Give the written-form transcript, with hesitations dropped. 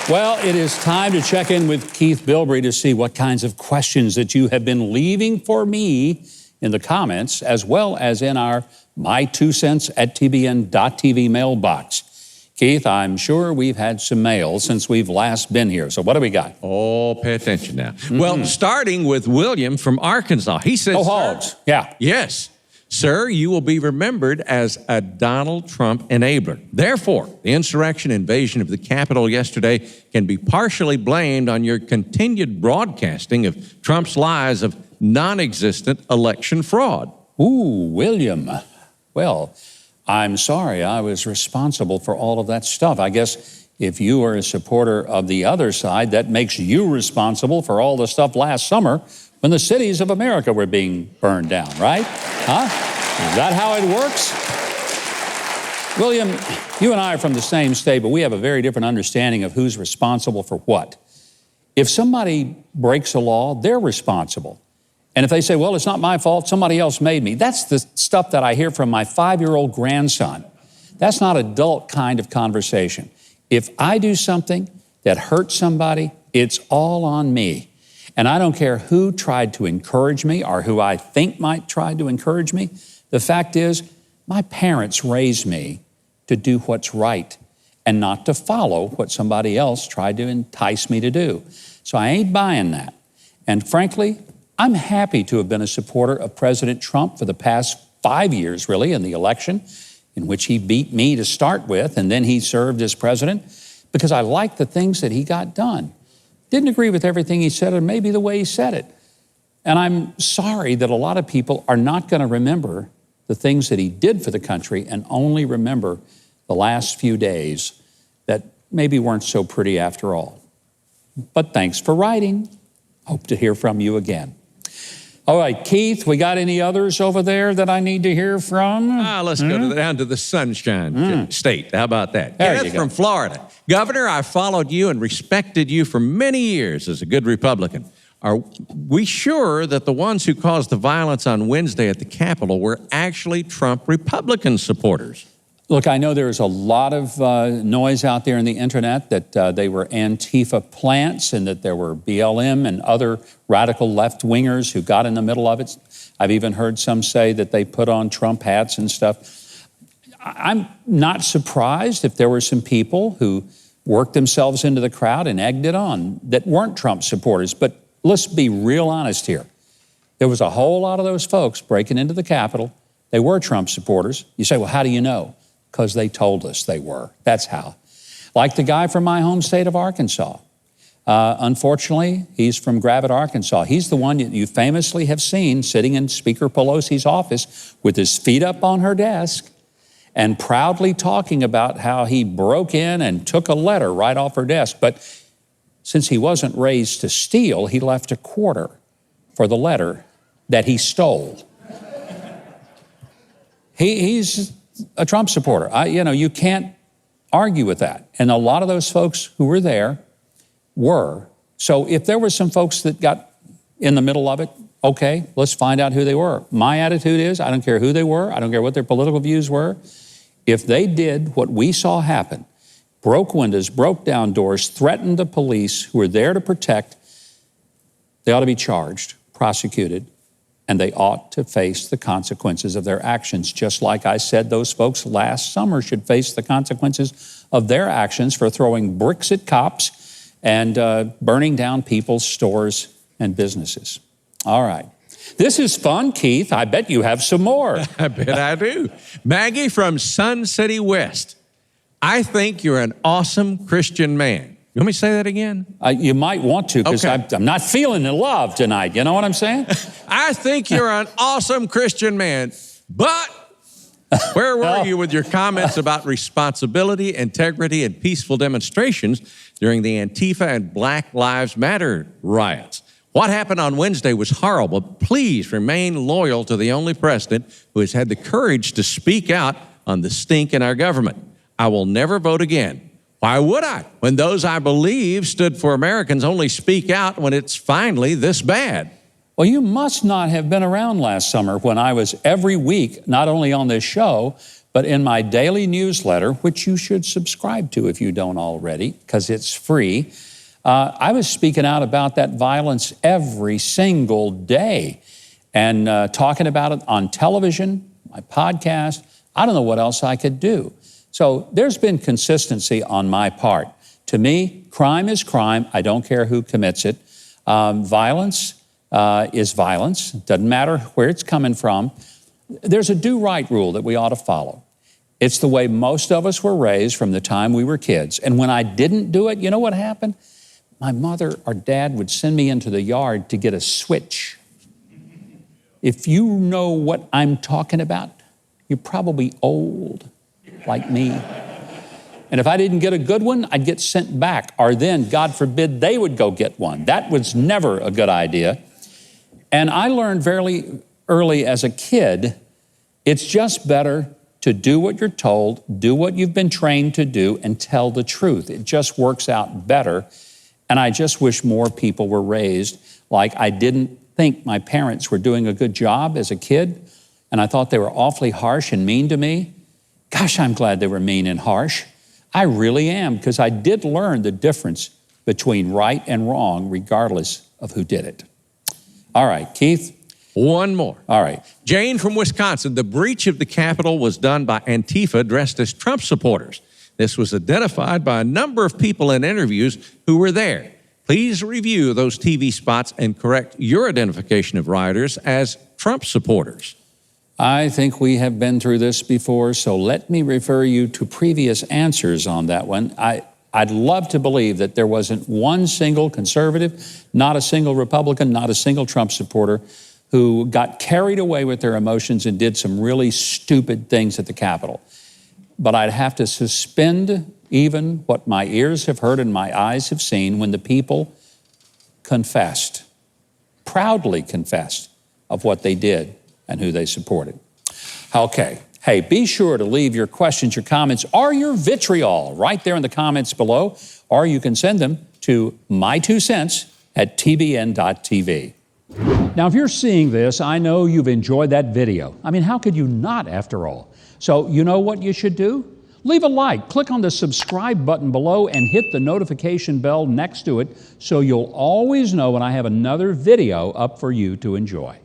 Well, it is time to check in with Keith Bilbrey to see what kinds of questions that you have been leaving for me in the comments, as well as in our my2cents@tbn.tv mailbox. Keith, I'm sure we've had some mail since we've last been here. So what do we got? Oh, pay attention now. Well, starting with William from Arkansas. He says, Go Hogs. Yeah. Yes. Sir, you will be remembered as a Donald Trump enabler. Therefore, the insurrection invasion of the Capitol yesterday can be partially blamed on your continued broadcasting of Trump's lies of non-existent election fraud. Ooh, William. Well, I'm sorry I was responsible for all of that stuff. I guess if you are a supporter of the other side, that makes you responsible for all the stuff last summer when the cities of America were being burned down, right? Huh? Is that how it works? William, you and I are from the same state, but we have a very different understanding of who's responsible for what. If somebody breaks a law, they're responsible. And if they say, well, it's not my fault, somebody else made me, that's the stuff that I hear from my 5-year-old grandson. That's not adult kind of conversation. If I do something that hurts somebody, it's all on me. And I don't care who tried to encourage me or who I think might try to encourage me. The fact is, my parents raised me to do what's right and not to follow what somebody else tried to entice me to do. So I ain't buying that. And frankly, I'm happy to have been a supporter of President Trump for the past 5 years, really, in the election, in which he beat me to start with, and then he served as president, because I like the things that he got done. Didn't agree with everything he said, or maybe the way he said it. And I'm sorry that a lot of people are not going to remember the things that he did for the country and only remember the last few days that maybe weren't so pretty after all. But thanks for writing. Hope to hear from you again. All right, Keith, we got any others over there that I need to hear from? Let's go down to the Sunshine State. How about that? There you Kenneth go. from Florida. Governor, I followed you and respected you for many years as a good Republican. Are we sure that the ones who caused the violence on Wednesday at the Capitol were actually Trump Republican supporters? Look, I know there's a lot of noise out there in the internet that they were Antifa plants and that there were BLM and other radical left-wingers who got in the middle of it. I've even heard some say that they put on Trump hats and stuff. I'm not surprised if there were some people who worked themselves into the crowd and egged it on that weren't Trump supporters. But let's be real honest here. There was a whole lot of those folks breaking into the Capitol. They were Trump supporters. You say, well, how do you know? Because they told us they were. That's how. Like the guy from my home state of Arkansas. Unfortunately, he's from Gravette, Arkansas. He's the one that you famously have seen sitting in Speaker Pelosi's office with his feet up on her desk and proudly talking about how he broke in and took a letter right off her desk. But since he wasn't raised to steal, he left a quarter for the letter that he stole. He's a Trump supporter. You can't argue with that. And a lot of those folks who were there were. So if there were some folks that got in the middle of it, okay, let's find out who they were. My attitude is, I don't care who they were. I don't care what their political views were. If they did what we saw happen, broke windows, broke down doors, threatened the police who were there to protect, they ought to be charged, prosecuted, and they ought to face the consequences of their actions. Just like I said, those folks last summer should face the consequences of their actions for throwing bricks at cops and burning down people's stores and businesses. All right. This is fun, Keith. I bet you have some more. I bet I do. Maggie from Sun City West. I think you're an awesome Christian man. You want me to say that again? You might want to, because Okay. I'm not feeling the love tonight. You know what I'm saying? I think you're an awesome Christian man, but where were you with your comments about responsibility, integrity, and peaceful demonstrations during the Antifa and Black Lives Matter riots? What happened on Wednesday was horrible. Please remain loyal to the only president who has had the courage to speak out on the stink in our government. I will never vote again. Why would I? When those I believe stood for Americans only speak out when it's finally this bad. Well, you must not have been around last summer when I was every week, not only on this show, But in my daily newsletter, which you should subscribe to if you don't already, because it's free, I was speaking out about that violence every single day and talking about it on television, my podcast. I don't know what else I could do. So there's been consistency on my part. To me, crime is crime. I don't care who commits it. Violence is violence. Doesn't matter where it's coming from. There's a do-right rule that we ought to follow. It's the way most of us were raised from the time we were kids. And when I didn't do it, you know what happened? My mother or dad would send me into the yard to get a switch. If you know what I'm talking about, you're probably old like me. And if I didn't get a good one, I'd get sent back, or then, God forbid, they would go get one. That was never a good idea. And I learned very early as a kid, it's just better to do what you're told, do what you've been trained to do, and tell the truth. It just works out better. And I just wish more people were raised like I didn't think my parents were doing a good job as a kid, and I thought they were awfully harsh and mean to me. Gosh, I'm glad they were mean and harsh. I really am, because I did learn the difference between right and wrong, regardless of who did it. All right, Keith. One more. All right. Jane from Wisconsin. The breach of the Capitol was done by Antifa dressed as Trump supporters. This was identified by a number of people in interviews who were there. Please review those TV spots and correct your identification of rioters as Trump supporters. I think we have been through this before, so let me refer you to previous answers on that one. I'd love to believe that there wasn't one single conservative, not a single Republican, not a single Trump supporter who got carried away with their emotions and did some really stupid things at the Capitol. But I'd have to suspend even what my ears have heard and my eyes have seen when the people confessed, proudly confessed of what they did and who they supported. Okay. Hey, be sure to leave your questions, your comments, or your vitriol right there in the comments below, or you can send them to my2cents@tbn.tv. Now, if you're seeing this, I know you've enjoyed that video. I mean, how could you not, after all? So you know what you should do? Leave a like, click on the subscribe button below, and hit the notification bell next to it so you'll always know when I have another video up for you to enjoy.